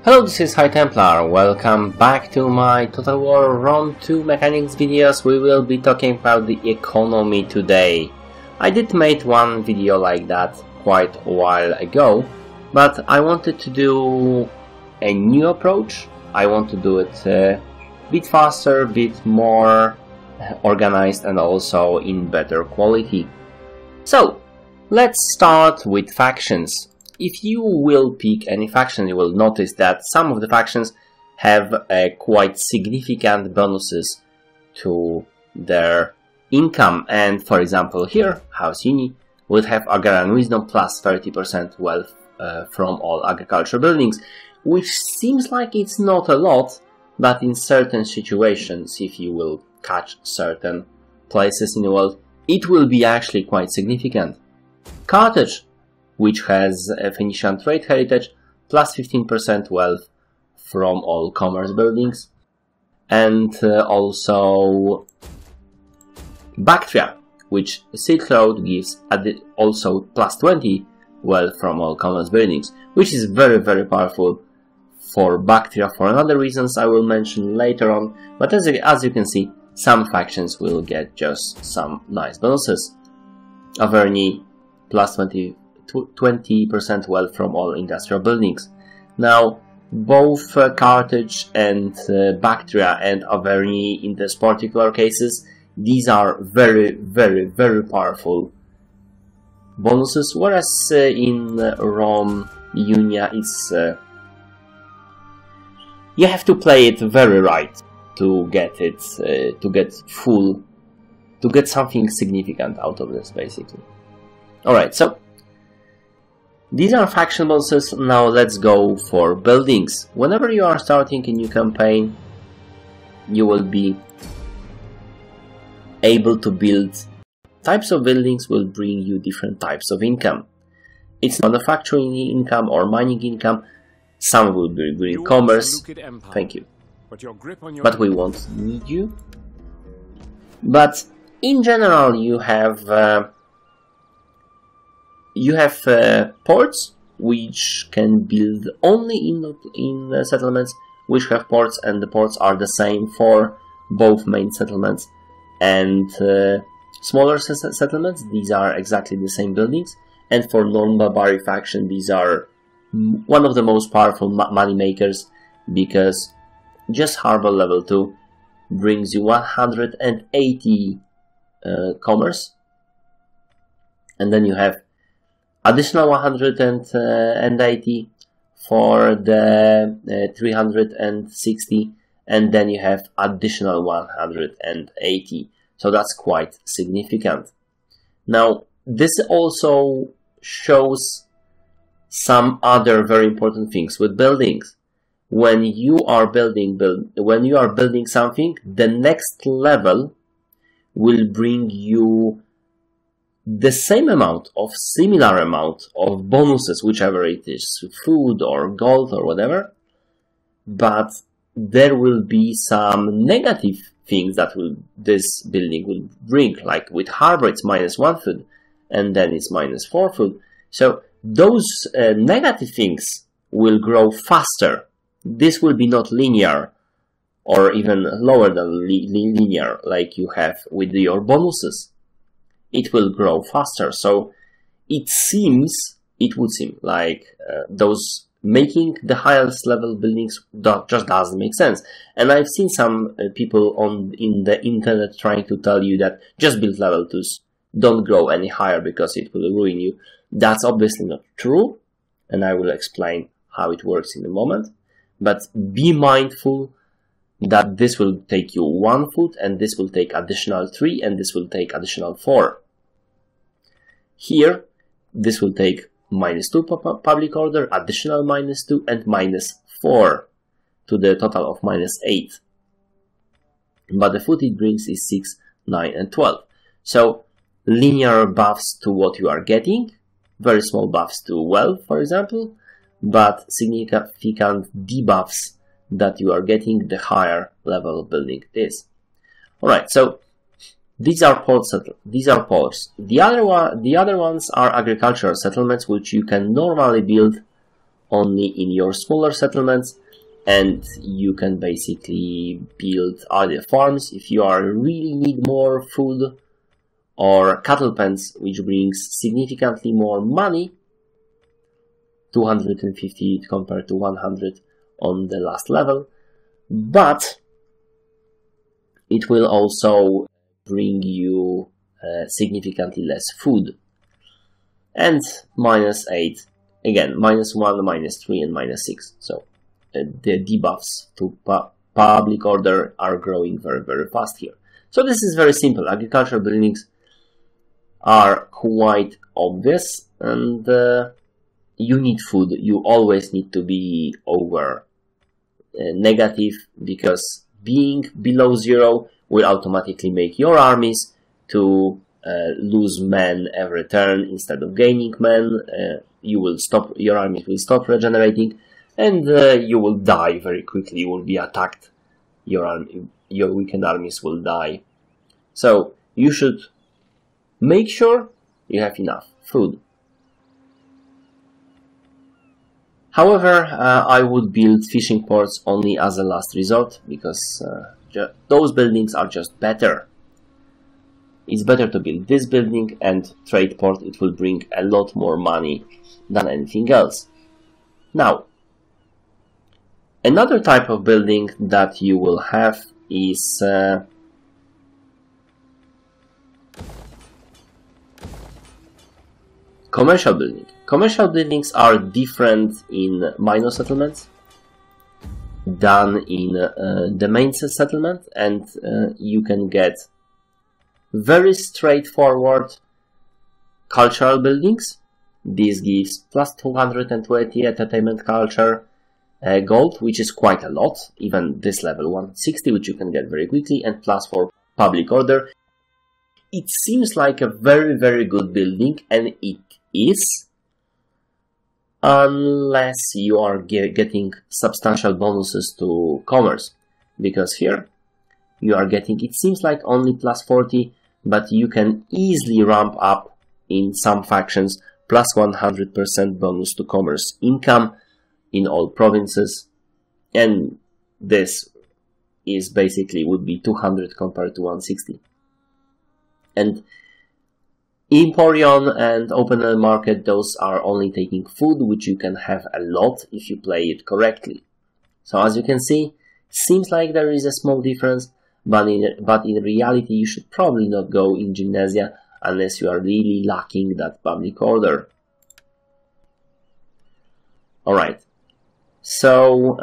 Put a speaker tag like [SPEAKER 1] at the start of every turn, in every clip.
[SPEAKER 1] Hello, this is High Templar. Welcome back to my Total War Rome 2 mechanics videos. We will be talking about the economy today. I did make one video like that quite a while ago, but I wanted to do a new approach. I want to do it a bit faster, a bit more organized, and also in better quality. So, let's start with factions. If you will pick any faction, you will notice that some of the factions have quite significant bonuses to their income. And for example, here, House Uni will have Agrarian Wisdom plus 30% wealth from all agriculture buildings, which seems like it's not a lot, but in certain situations, if you will catch certain places in the world, it will be actually quite significant. Carthage, which has a Phoenician trade heritage, plus 15% wealth from all commerce buildings. And also Bactria, which Silk Road gives also plus 20 wealth from all commerce buildings, which is very, very powerful for Bactria for another reasons I will mention later on. But as you can see, some factions will get just some nice bonuses. Averni, plus 20% wealth from all industrial buildings. Now, both Carthage and Bactria and Averni in this particular cases, these are very, very, very powerful bonuses, whereas in Rome, Unia is you have to play it very right to get it, to get something significant out of this, basically. Alright, so these are faction bonuses. Now let's go for buildings. Whenever you are starting a new campaign, you will be able to build types of buildings will bring you different types of income. It's manufacturing income or mining income. Some will bring commerce. Thank you. But we won't need you. But in general, you have ports which can build only in settlements which have ports, and the ports are the same for both main settlements and smaller settlements. These are exactly the same buildings. And for non-barbaric faction, these are one of the most powerful money makers, because just harbor level 2 brings you 180 commerce, and then you have additional 180 for the 360, and then you have additional 180. So that's quite significant. Now, this also shows some other very important things with buildings. When you are building something, the next level will bring you the same amount of similar amount of bonuses, whichever it is, food or gold or whatever, but there will be some negative things that this building will bring, like with harbor it's -1 food and then it's -4 food. So those negative things will grow faster. This will be not linear or even lower than linear like you have with your bonuses. It will grow faster. So it would seem like those making the highest level buildings just doesn't make sense. And I've seen some people in the internet trying to tell you that just build level 2s, don't grow any higher because it will ruin you. That's obviously not true, and I will explain how it works in a moment. But be mindful that this will take you 1 foot, and this will take additional 3, and this will take additional 4. Here, this will take -2 public order, additional -2, and -4 to the total of -8. But the foot it brings is 6, 9, and 12. So linear buffs to what you are getting, very small buffs to wealth, for example, but significant debuffs that you are getting the higher level building it is. Alright, so these are ports. The other ones are agricultural settlements, which you can normally build only in your smaller settlements, and you can basically build other farms if you are really need more food, or cattle pens, which brings significantly more money, 250 compared to 100 on the last level, but it will also bring you significantly less food. And -8, again, -1, -3, and -6. So the debuffs to public order are growing very, very fast here. So this is very simple. Agricultural buildings are quite obvious, and you need food. You always need to be over negative, because being below 0 will automatically make your armies to lose men every turn instead of gaining men. Your armies will stop regenerating, and you will die very quickly. You will be attacked. Your weakened armies will die. So you should make sure you have enough food. However, I would build fishing ports only as a last resort, because those buildings are just better. It's better to build this building and trade port. It will bring a lot more money than anything else. Now, another type of building that you will have is commercial building. Commercial buildings are different in minor settlements than in the main settlement, and you can get very straightforward cultural buildings. This gives plus 220 entertainment culture gold, which is quite a lot, even this level 160, which you can get very quickly, and plus 4 public order. It seems like a very, very good building, and it is, unless you are getting substantial bonuses to commerce, because here you are getting, it seems like only plus 40, but you can easily ramp up in some factions plus 100% bonus to commerce income in all provinces, and this is basically would be 200 compared to 160. And Emporion and Open Air Market, those are only taking food, which you can have a lot if you play it correctly. So as you can see, seems like there is a small difference, but in reality you should probably not go in Gymnasia unless you are really lacking that public order. Alright, so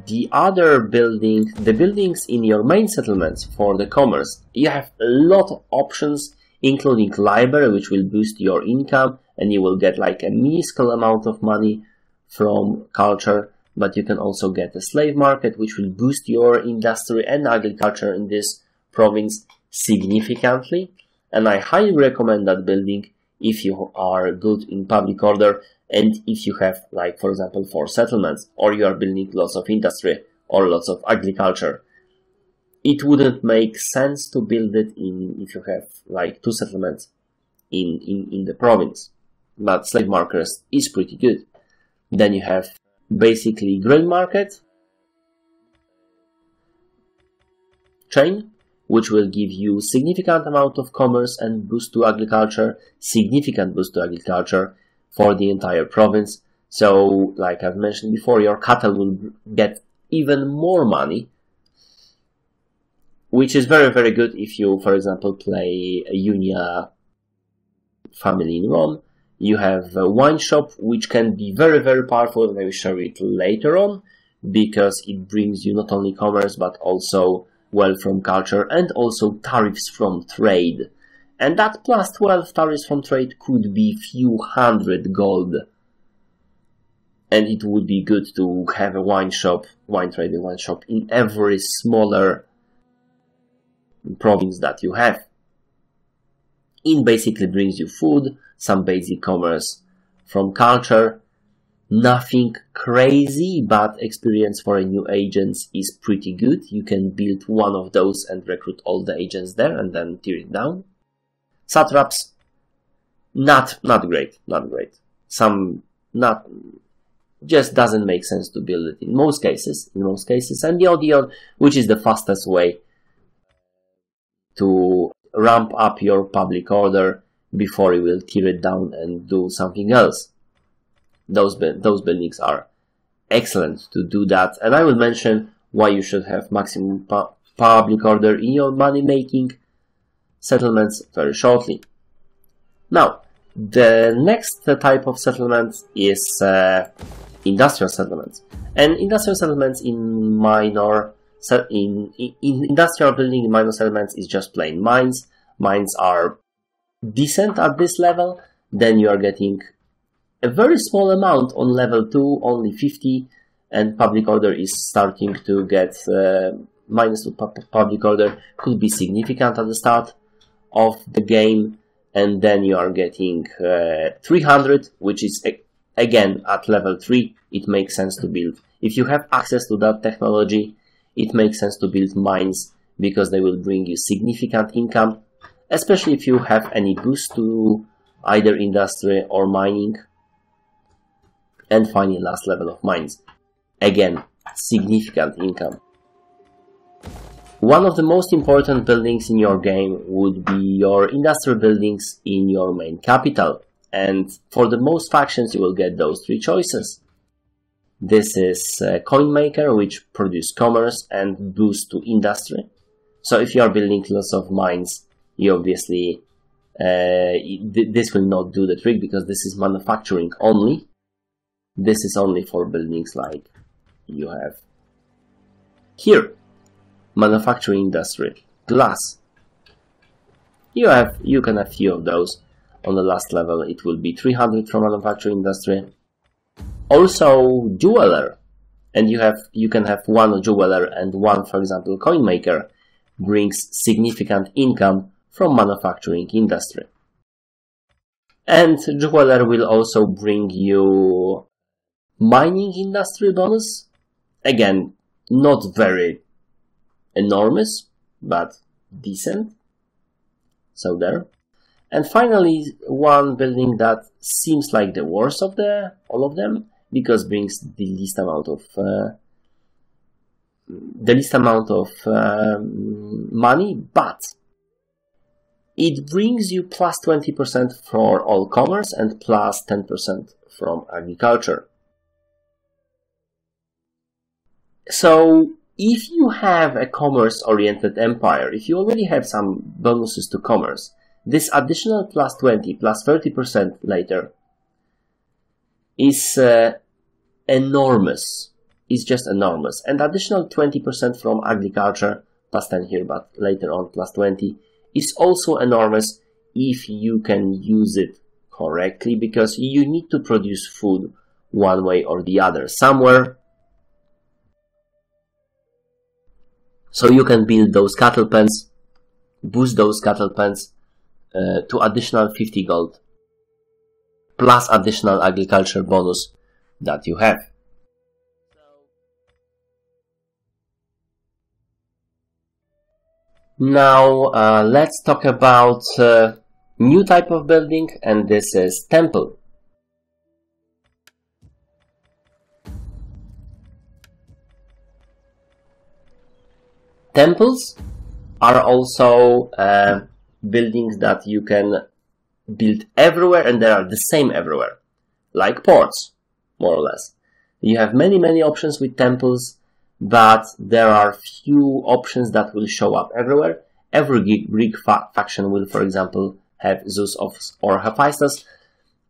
[SPEAKER 1] the other building, the buildings in your main settlements for the commerce, you have a lot of options, including library, which will boost your income, and you will get like a minuscule amount of money from culture, but you can also get a slave market, which will boost your industry and agriculture in this province significantly. And I highly recommend that building if you are good in public order, and if you have, like, for example, 4 settlements, or you are building lots of industry or lots of agriculture. It wouldn't make sense to build it if you have like 2 settlements in the province. But slave markers is pretty good. Then you have basically grain market chain, which will give you significant amount of commerce and boost to agriculture, significant boost to agriculture for the entire province. So, like I've mentioned before, your cattle will get even more money, which is very, very good if you, for example, play a Unia family in Rome. You have a wine shop, which can be very, very powerful, and I will show it later on, because it brings you not only commerce, but also wealth from culture, and also tariffs from trade. And that plus 12 tariffs from trade could be few hundred gold. And it would be good to have a wine shop, wine shop in every smaller province that you have. It basically brings you food, some basic commerce from culture, nothing crazy, but experience for a new agents is pretty good. You can build one of those and recruit all the agents there and then tear it down. Satraps, not great. Some not just doesn't make sense to build it in most cases, and the other, which is the fastest way to ramp up your public order before you will tear it down and do something else. Those buildings are excellent to do that, and I will mention why you should have maximum public order in your money-making settlements very shortly. Now, the next type of settlement is industrial settlements, and industrial settlements in industrial building in minor settlements is just plain mines. Mines are decent at this level. Then you are getting a very small amount on level 2, only 50, and public order is starting to get minus 2 public order could be significant at the start of the game, and then you are getting 300, which is again at level 3. It makes sense to build. If you have access to that technology, it makes sense to build mines because they will bring you significant income, especially if you have any boost to either industry or mining. And finally, last level of mines. Again, significant income. One of the most important buildings in your game would be your industrial buildings in your main capital. And for the most factions, you will get those 3 choices. This is Coin Maker, which produce commerce and boost to industry. So if you are building lots of mines, you obviously, this will not do the trick because this is manufacturing only. This is only for buildings like you have here. Manufacturing industry, glass. You can have few of those. On the last level, it will be 300 from manufacturing industry. Also, jeweler, and you can have 1 jeweler and 1, for example, coin maker, brings significant income from manufacturing industry. And jeweler will also bring you mining industry bonus. Again, not very enormous, but decent. So there. And finally, one building that seems like the worst of all of them, because brings the least amount of money, but it brings you plus 20% for all commerce and plus 10% from agriculture. So if you have a commerce-oriented empire, if you already have some bonuses to commerce, this additional plus 20, plus 30% later is enormous. It's just enormous. And additional 20% from agriculture, plus 10 here, but later on plus 20, is also enormous if you can use it correctly, because you need to produce food one way or the other somewhere. So you can build those cattle pens, boost those cattle pens to additional 50 gold, plus additional agriculture bonus that you have. Now let's talk about new type of building, and this is temple. Temples are also buildings that you can build everywhere, and they are the same everywhere, like ports, more or less. You have many options with temples, but there are few options that will show up everywhere. Every Greek faction will, for example, have Zeus or Hephaestus,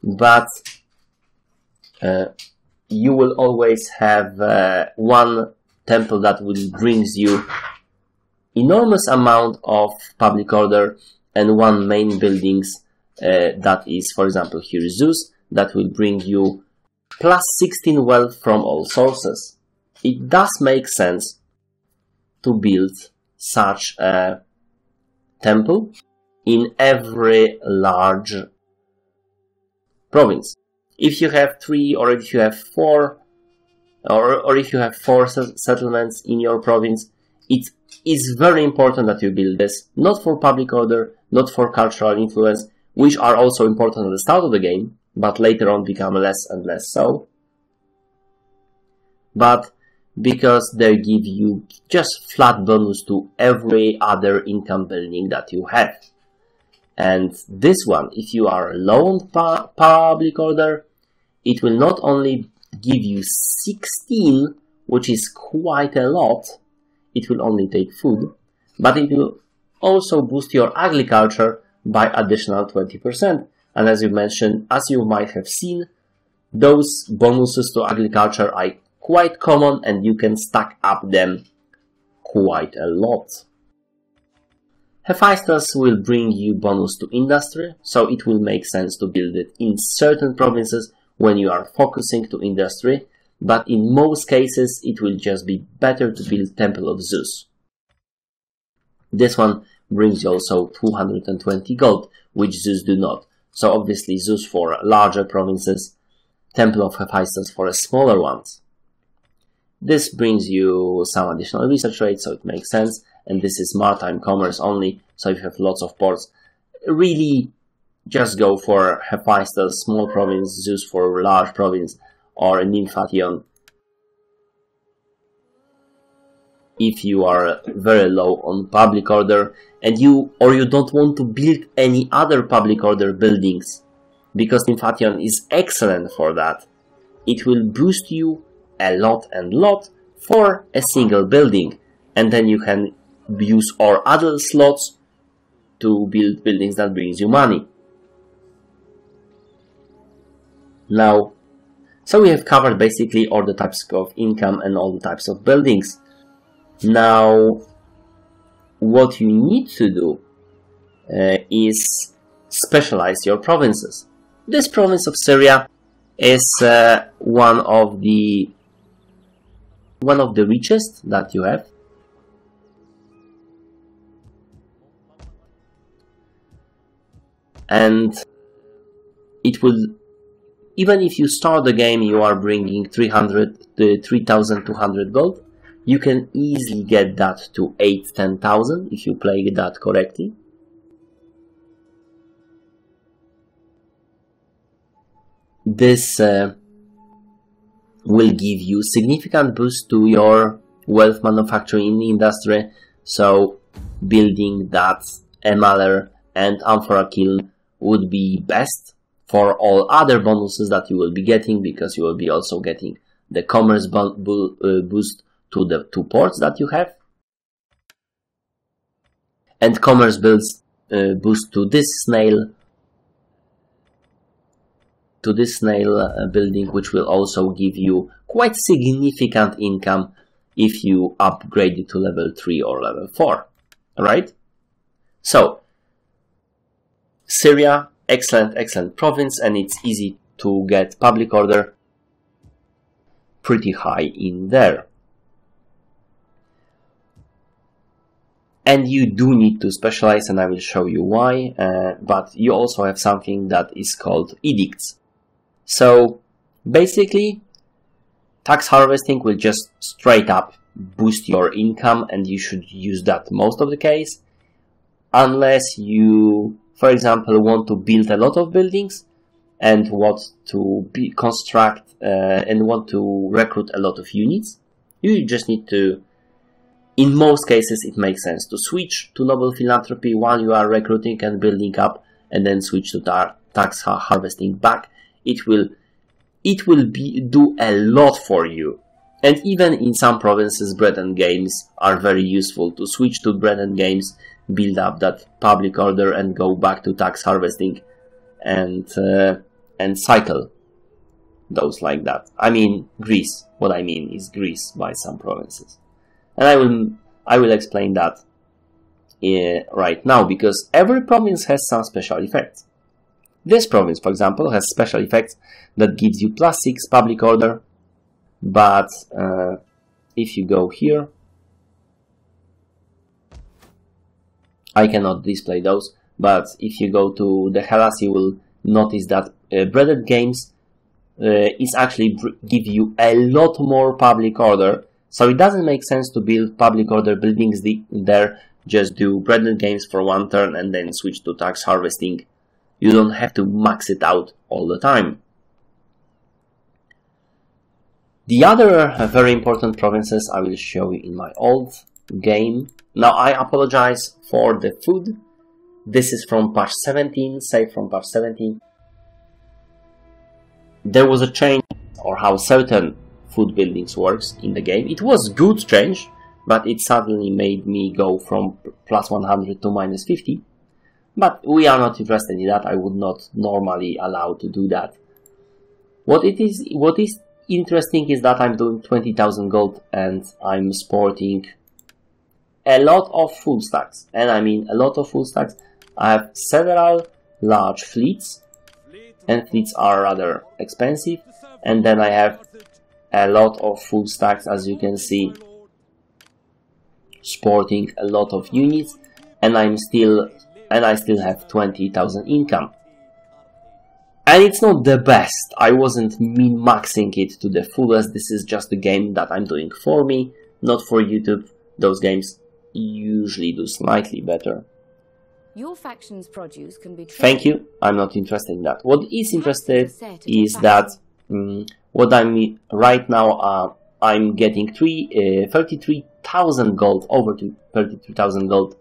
[SPEAKER 1] but you will always have one temple that will brings you enormous amount of public order, and one main buildings that is, for example, here Zeus, that will bring you plus 16 wealth from all sources. It does make sense to build such a temple in every large province. If you have 3, or if you have 4, or if you have 4 settlements in your province, it is very important that you build this, not for public order, not for cultural influence, which are also important at the start of the game, but later on become less and less so. But because they give you just flat bonus to every other income building that you have. And this one, if you are low on public order, it will not only give you 16, which is quite a lot, it will only take food, but it will also boost your agriculture by additional 20%. And as you mentioned, as you might have seen, those bonuses to agriculture are quite common and you can stack up them quite a lot. Hephaestus will bring you bonus to industry, so it will make sense to build it in certain provinces when you are focusing to industry, but in most cases it will just be better to build Temple of Zeus. This one brings you also 220 gold, which Zeus do not. So obviously Zeus for larger provinces, Temple of Hephaestus for smaller ones. This brings you some additional research rates, so it makes sense. And this is maritime commerce only, so if you have lots of ports, really just go for Hephaestus, small province, Zeus for large province, or Nymphation if you are very low on public order and you don't want to build any other public order buildings, because Nymphation is excellent for that. It will boost you a lot for a single building, and then you can use all other slots to build buildings that brings you money. Now, so we have covered basically all the types of income and all the types of buildings. Now, what you need to do is specialize your provinces. This province of Syria is one of the richest that you have. And it will, even if you start the game, you are bringing 3,200 gold. You can easily get that to 8,000-10,000 if you play that correctly. This will give you significant boost to your wealth manufacturing industry. So building that Emaler and Amphora kiln would be best for all other bonuses that you will be getting, because you will be also getting the commerce boost to the 2 ports that you have, and commerce boost to this snail building, which will also give you quite significant income if you upgrade it to level 3 or level 4. Alright? So Syria, excellent province, and it's easy to get public order pretty high in there. And you do need to specialize, and I will show you why, but you also have something that is called Edicts. So basically, tax harvesting will just straight up boost your income, and you should use that most of the case, unless you, for example, want to build a lot of buildings and want to construct and want to recruit a lot of units. You just need to, in most cases, it makes sense to switch to noble philanthropy while you are recruiting and building up, and then switch to tax harvesting back. It will do a lot for you. And even in some provinces, bread and games are very useful to switch to bread and games, build up that public order, and go back to tax harvesting and cycle those like that. I mean Greece. What I mean is Greece by some provinces. And I will explain that right now, because every province has some special effects. This province, for example, has special effects that gives you +6 public order, but if you go here, I cannot display those, but if you go to the Hellas, you will notice that breaded games is actually give you a lot more public order. So it doesn't make sense to build public order buildings there. Just do breaded games for 1 turn and then switch to tax harvesting You don't have to max it out all the time. The other very important provinces I will show you in my old game. Now I apologize for the food. This is from patch 17, saved from patch 17. There was a change or how certain food buildings works in the game. It was good change, but it suddenly made me go from plus 100 to minus 50. But we are not interested in that. I would not normally allow to do that. What is interesting is that I'm doing 20,000 gold and I'm sporting a lot of full stacks. And I mean a lot of full stacks. I have several large fleets, and fleets are rather expensive. And then I have a lot of full stacks, as you can see, sporting a lot of units, and I still have 20,000 income. And it's not the best. I wasn't min-maxing it to the fullest. This is just a game that I'm doing for me, not for YouTube. Those games usually do slightly better.
[SPEAKER 2] Your faction's produce can be.
[SPEAKER 1] Thank you. I'm not interested in that. What is interested is that what I'm right now. I'm getting 33,000 gold, over to 33,000 gold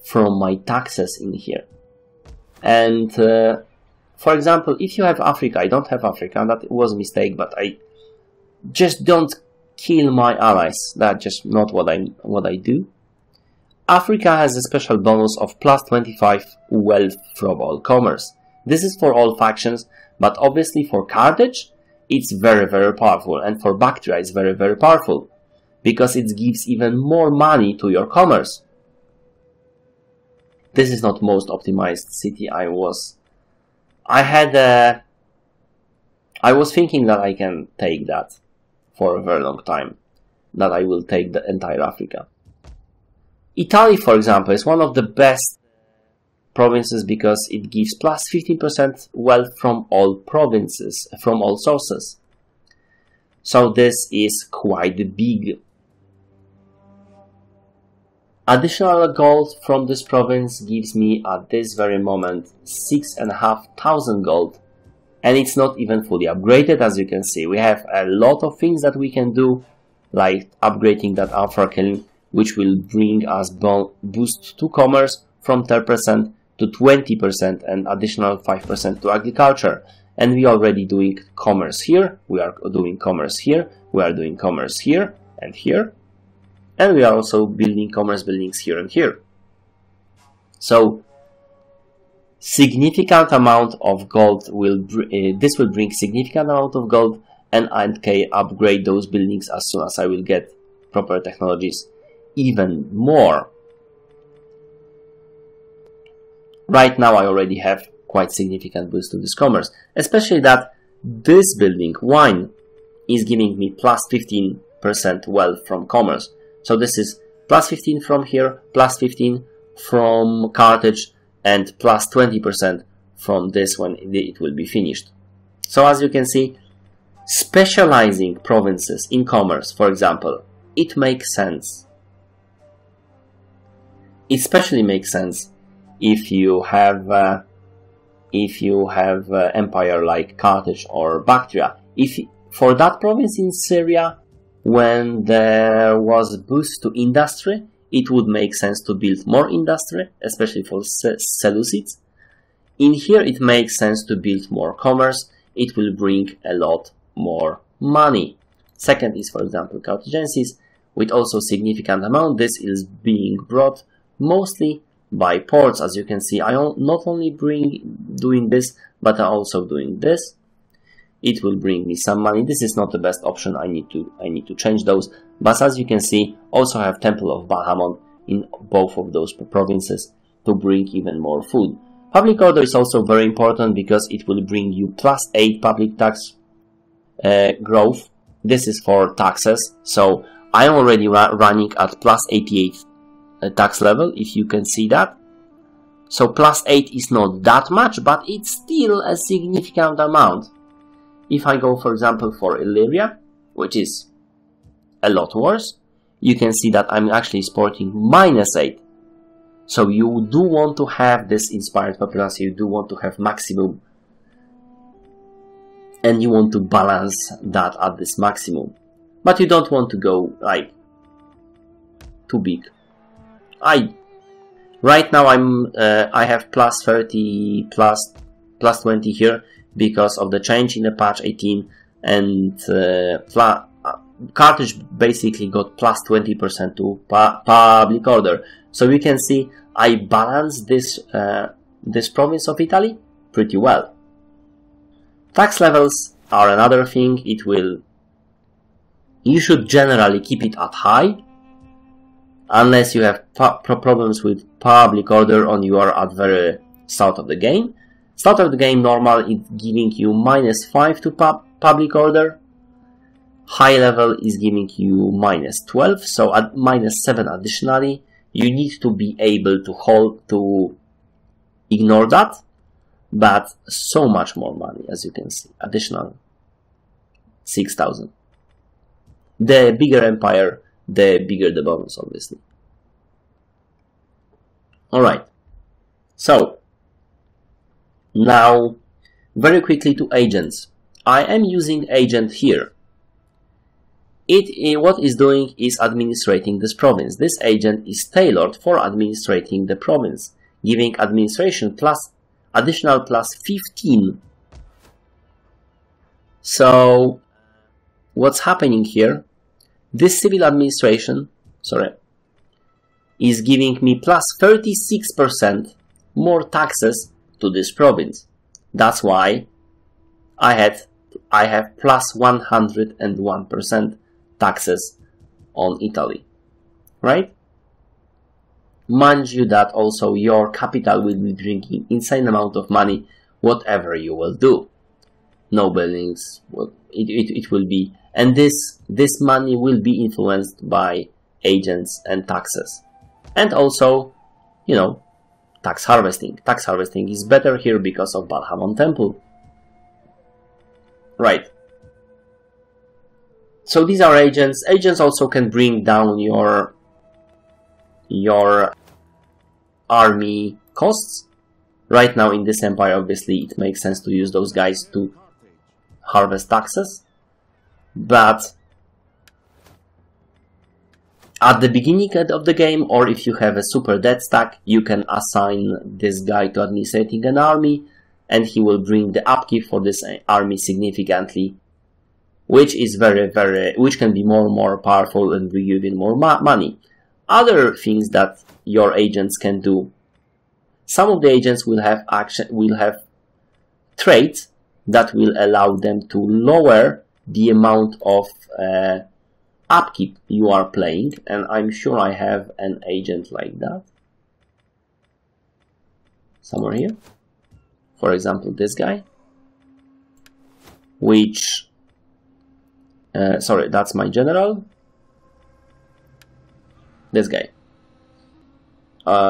[SPEAKER 1] from my taxes in here. And for example, if you have Africa, I don't have Africa. That was a mistake, but I just don't kill my allies. That's just not what I do. Africa has a special bonus of plus 25 wealth from all commerce. This is for all factions, but obviously for Carthage, it's very, very powerful. And for Bactria, it's very, very powerful, because it gives even more money to your commerce. This is not most optimized city. I was thinking that I can take that for a very long time, that I will take the entire Africa. Italy, for example, is one of the best provinces because it gives plus 15% wealth from all provinces, from all sources. So this is quite big. Additional gold from this province gives me at this very moment 6,500 gold, and it's not even fully upgraded. As you can see, we have a lot of things that we can do, like upgrading that alpha kiln, which will bring us boost to commerce from 10% to 20% and additional 5% to agriculture. And we are already doing commerce here, we are doing commerce here, we are doing commerce here and here, and we are also building commerce buildings here and here. So significant amount of gold will this will bring significant amount of gold, and I can upgrade those buildings as soon as I will get proper technologies even more. Right now I already have quite significant boost to this commerce, especially that this building, wine, is giving me plus 15% wealth from commerce. So this is plus 15 from here, plus 15 from Carthage, and plus 20% from this when it will be finished. So as you can see, specializing provinces in commerce, for example, it makes sense. It especially makes sense if you have empire like Carthage or Bactria. If for that province in Syria, when there was a boost to industry, it would make sense to build more industry, especially for Seleucids. In here, it makes sense to build more commerce. It will bring a lot more money. Second is, for example, Carthagensis, with also significant amount. This is being brought mostly by ports. As you can see, I not only doing this, but I'm also doing this. It will bring me some money. This is not the best option. I need to change those. But as you can see, also have Temple of Bahamon in both of those provinces to bring even more food. Public order is also very important because it will bring you plus 8 public tax growth. This is for taxes. So I am already running at plus 88 tax level, if you can see that. So plus 8 is not that much, but it's still a significant amount. If I go, for example, for Illyria, which is a lot worse, you can see that I'm actually sporting minus 8. So you do want to have this inspired populace, you do want to have maximum, and you want to balance that at this maximum. But you don't want to go like too big. Right now I have plus 30 plus 20 here because of the change in the patch 18, and cartridge basically got plus 20% to public order. So you can see I balance this this province of Italy pretty well. Tax levels are another thing. You should generally keep it at high, unless you have problems with public order or you are at very start of the game. Start of the game normal is giving you -5 to public order. High level is giving you -12, so at -7 additionally. You need to be able to ignore that, but so much more money, as you can see, additional 6,000. The bigger empire, the bigger the bonus, obviously. Alright, so now very quickly to agents. I am using agent here. What it's doing is administrating this province. This agent is tailored for administrating the province, giving administration plus additional plus 15. So what's happening here? This civil administration, is giving me plus 36% more taxes to this province. That's why I have plus 101% taxes on Italy, right? Mind you that also your capital will be bringing insane amount of money whatever you will do. No buildings, it will be, and this money will be influenced by agents and taxes, and also, you know, tax harvesting. Tax harvesting is better here because of Balhamon Temple, right? So these are agents. Agents also can bring down your army costs. Right now in this empire, obviously, it makes sense to use those guys to harvest taxes. But at the beginning of the game, or if you have a super debt stack, you can assign this guy to administrating an army, and he will bring the upkeep for this army significantly, which is which can be more and more powerful and bring you even more money. Other things that your agents can do. Some of the agents will have traits that will allow them to lower the amount of upkeep you are playing, and I'm sure I have an agent like that somewhere here. For example, this guy, which sorry, that's my general. This guy.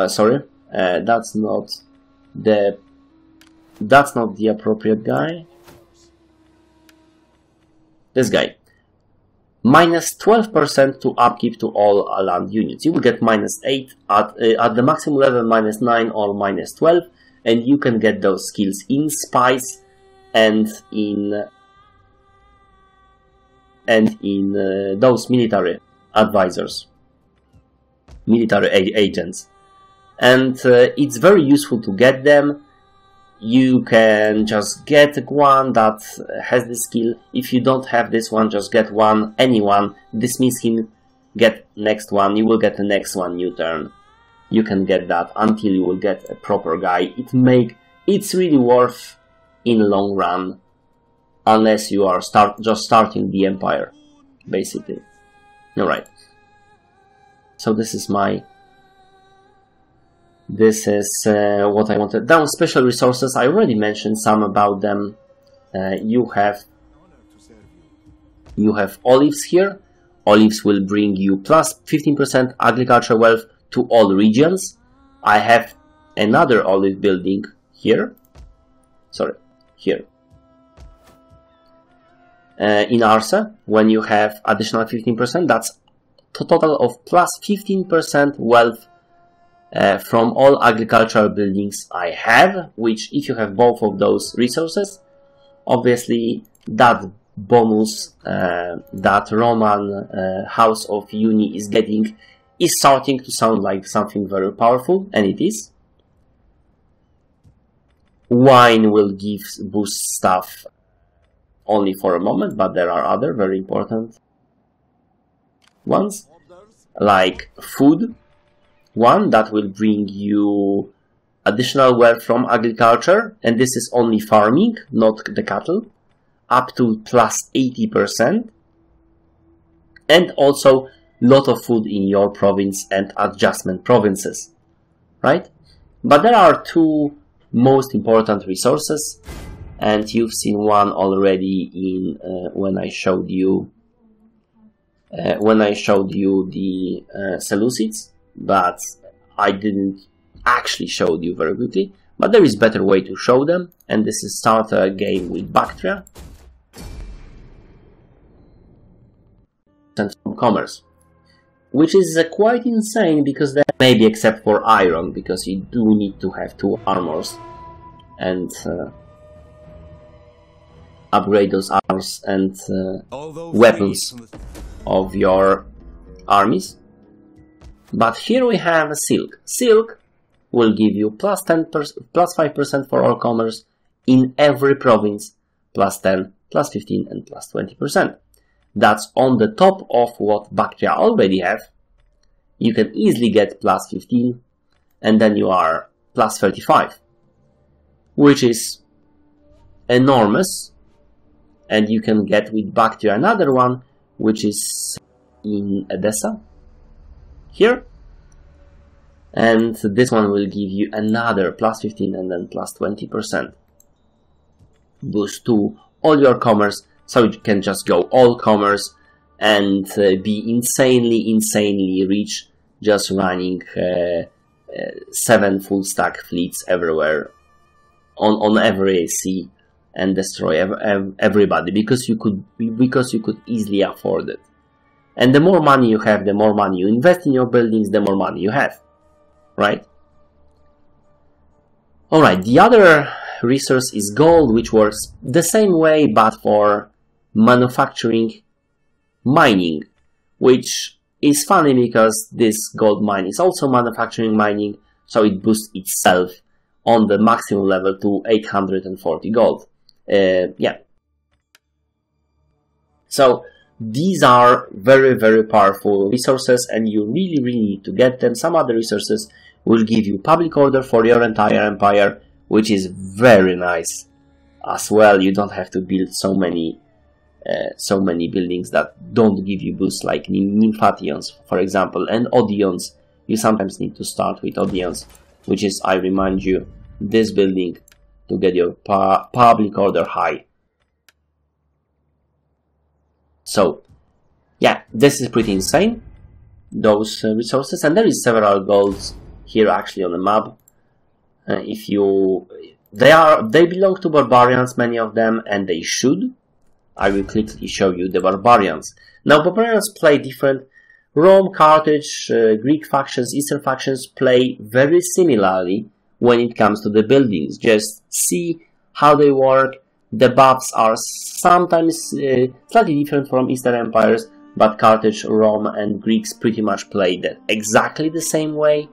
[SPEAKER 1] Sorry, that's not the appropriate guy. This guy. Minus 12% to upkeep to all land units. You will get -8 at the maximum level, -9 or -12, and you can get those skills in spice and in those military advisors, military agents, and it's very useful to get them. You can just get one that has the skill. If you don't have this one, just get anyone. This means him get next one. You will get the next one new turn. You can get that until you will get a proper guy. It's really worth in the long run, unless you are just starting the empire, basically. Alright. So this is what I wanted. Down special resources, I already mentioned some about them. You have olives here. Olives will bring you plus 15% agriculture wealth to all regions. I have another olive building here. Sorry, here. In Arsa, when you have additional 15%, that's a total of plus 15% wealth from all agricultural buildings I have, which if you have both of those resources, obviously that bonus that Roman House of Uni is getting is starting to sound like something very powerful, and it is. Wine will give boost stuff only for a moment, but there are other very important ones, like food. One that will bring you additional wealth from agriculture, and this is only farming, not the cattle, up to plus 80%, and also lot of food in your province and adjacent provinces, right? But there are two most important resources, and you've seen one already in when I showed you the Seleucids, but I didn't actually show you very quickly. But there is better way to show them, and this is start a game with Bactria and from commerce, which is quite insane, because then maybe except for iron, because you do need to have 2 armors and upgrade those armors and weapons of your armies. But here we have silk. Silk will give you plus 5% for all commerce in every province, plus 10, plus 15, and plus 20%. That's on the top of what Bactria already have. You can easily get plus 15, and then you are plus 35, which is enormous. And you can get with Bactria another one, which is in Edessa, here. And this one will give you another plus 15 and then plus 20% boost to all your commerce, so you can just go all commerce and be insanely rich, just running 7 full stack fleets everywhere on every sea and destroy everybody, because you could easily afford it. And the more money you have, the more money you invest in your buildings, the more money you have, right? Alright, the other resource is gold, which works the same way but for manufacturing mining, which is funny because this gold mine is also manufacturing mining, so it boosts itself on the maximum level to 840 gold. Yeah. So these are very powerful resources, and you really need to get them. Some other resources will give you public order for your entire empire, which is very nice as well. You don't have to build so many buildings that don't give you boosts, like Nymphations, for example, and Odeons. You sometimes need to start with Odeons, which is, I remind you, this building to get your public order high. So, yeah, this is pretty insane, those resources, and there is several golds here actually on the map. They belong to barbarians, many of them, and they should. I will quickly show you the barbarians. Now, barbarians play different. Rome, Carthage, Greek factions, Eastern factions play very similarly when it comes to the buildings. Just see how they work. The buffs are sometimes slightly different from Eastern empires, but Carthage, Rome, and Greeks pretty much play that exactly the same way.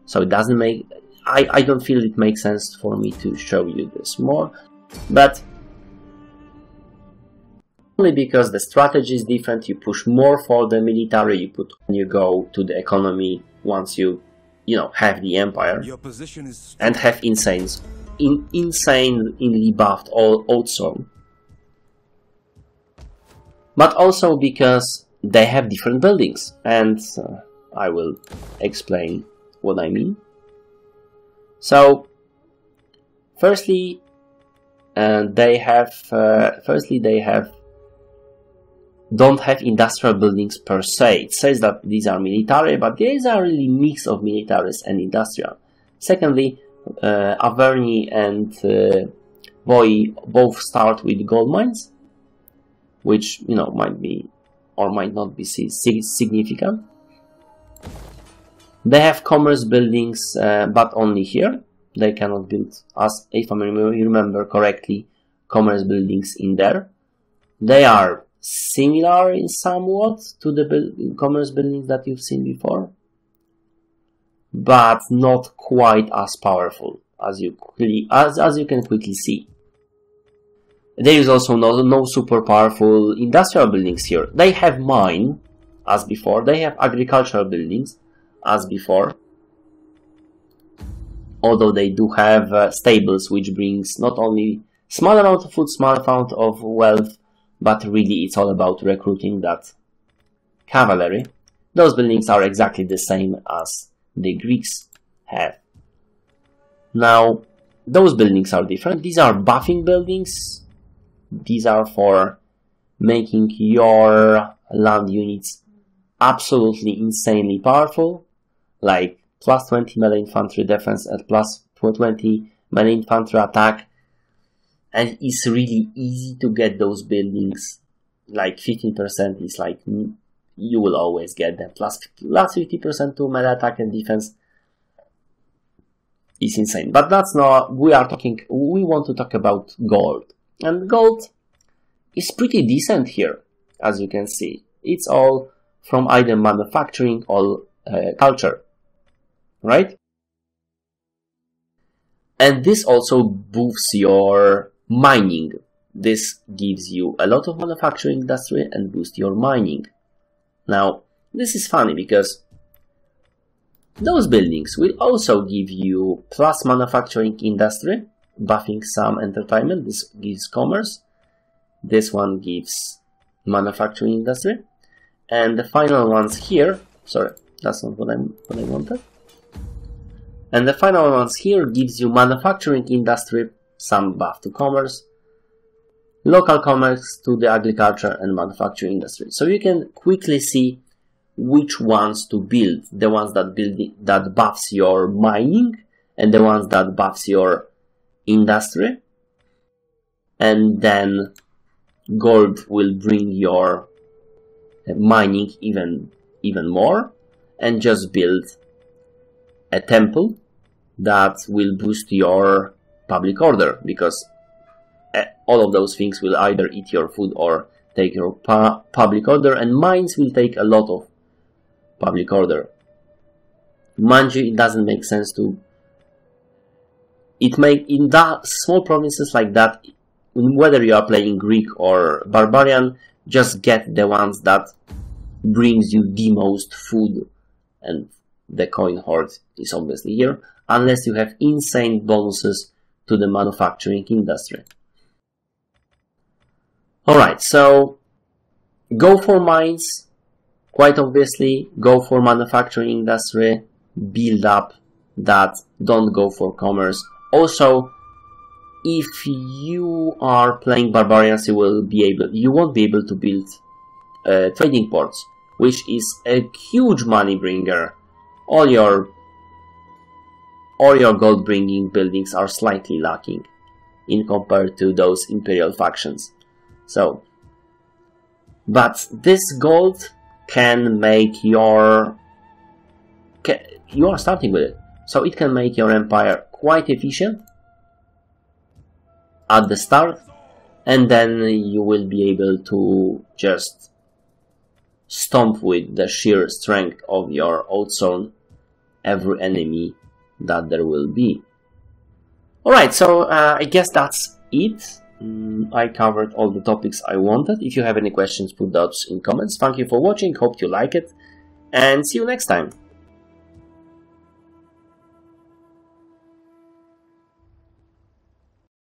[SPEAKER 1] So it doesn't make... I don't feel it makes sense for me to show you this more, but only because the strategy is different. You push more for the military, you go to the economy once you have the empire, and have insanely buffed also. But also because they have different buildings, and I will explain what I mean. So, firstly, they don't have industrial buildings per se. It says that these are military, but these are really mix of militaries and industrial. Secondly, Averni and Voi both start with gold mines, which might be or might not be significant. They have commerce buildings, but only here. They cannot build, as if I remember correctly, commerce buildings in there. They are similar in somewhat to the commerce buildings that you've seen before, but not quite as powerful as you can quickly see. There is also no super powerful industrial buildings here. They have mine, as before. They have agricultural buildings, as before. Although they do have stables, which brings not only small amount of food, small amount of wealth, but really it's all about recruiting that cavalry. Those buildings are exactly the same as the Greeks have. Now, those buildings are different. These are buffing buildings. These are for making your land units absolutely insanely powerful, like plus 20 melee infantry defense and plus 20 melee infantry attack. And it's really easy to get those buildings. Like 15% is like, you will always get them. Plus 50% to melee attack and defense is insane. But that's not, we want to talk about gold. And gold is pretty decent here, as you can see. It's all from either manufacturing or culture, right? And this also boosts your mining. This gives you a lot of manufacturing industry and boosts your mining. Now, this is funny because those buildings will also give you plus manufacturing industry, buffing some entertainment. This gives commerce. This one gives manufacturing industry. And the final ones here, sorry, that's not what I wanted. And the final ones here gives you manufacturing industry, some buff to commerce, local commerce to the agriculture and manufacturing industry. So you can quickly see which ones to build. The ones that buffs your mining and the ones that buffs your industry. And then gold will bring your mining even more, and just build a temple that will boost your public order, because all of those things will either eat your food or take your public order, and mines will take a lot of public order. Mind you, it doesn't make sense to in that small provinces like that, whether you are playing Greek or Barbarian, just get the ones that brings you the most food, and the coin hoard is obviously here, unless you have insane bonuses to the manufacturing industry. Alright, so go for mines, quite obviously, go for manufacturing industry, build up that, don't go for commerce. Also, if you are playing barbarians, you won't be able to build trading ports, which is a huge money bringer. All your gold bringing buildings are slightly lacking in compared to those imperial factions. So, but this gold can make you are starting with it, so it can make your empire quite efficient at the start, and then you will be able to just stomp with the sheer strength of your old zone every enemy that there will be. Alright, so I guess that's it. I covered all the topics I wanted. If you have any questions, put those in comments. Thank you for watching, hope you like it, and see you next time.